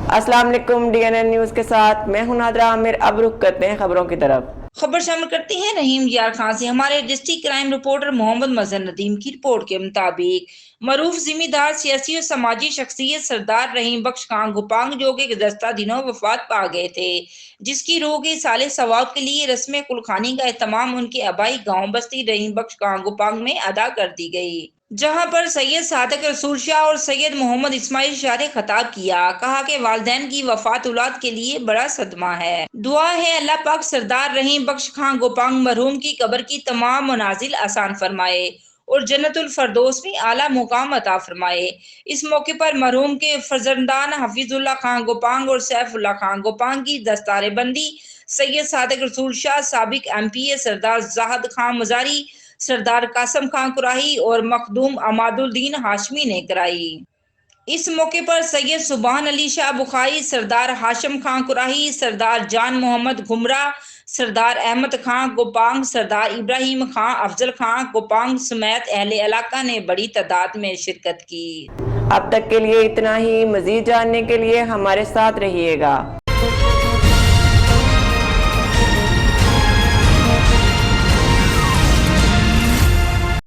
अस्सलाम वालेकुम DNN news के साथ मैं हूं नादरा आमिर। अब रुख करते हैं खबरों की तरफ। खबर शामिल करते हैं रहीम यार खान से। हमारे डिस्ट्रिक्ट क्राइम रिपोर्टर मोहम्मद मजहर नदीम की रिपोर्ट के मुताबिक मरूफ जिम्मेदार सियासी और समाजी शख्सियत सरदार रहीम बख्श खान गोपांग जो कि गुज़श्ता दिनों वफात पा गए थे, जिसकी रूह के साले सवाब के लिए रस्म कुलखानी का एहतमाम उनके आबाई गांव बस्ती रहीम बख्श खान गोपांग में अदा कर दी गई, जहां पर सैयद सादिक रसूल शाह और सैयद मोहम्मद इस्माइल शाह ने खताब किया। कहा कि वालिदैन की वफात औलाद के लिए बड़ा सदमा है। दुआ है अल्लाह पाक सरदार रहीम बख्श खान गोपांग मरहूम की कब्र की तमाम मनाजिल आसान फरमाए और जन्नतुल फरदौस में आला मुकाम अता फरमाए। इस मौके पर मरहूम के फर्जंदान हफीजुल्लाह खान गोपांग और सैफुल्लाह खान गोपांग की दस्तारे बंदी सैयद सादिक रसूल शाह, साबिक MPA सरदार जाहद खान मजारी, सरदार कासम खान कुराही और मखदूम अमादुद्दीन हाशमी ने कराई। इस मौके पर सैयद सुबहान अली शाह बुखारी, सरदार हाशिम खान कुराही, सरदार जान मोहम्मद घुमरा, सरदार अहमद खान गोपांग, सरदार इब्राहिम खान अफजल खान गोपांग समेत अहले इलाका ने बड़ी तादाद में शिरकत की। अब तक के लिए इतना ही। मजीद जानने के लिए हमारे साथ रहिएगा।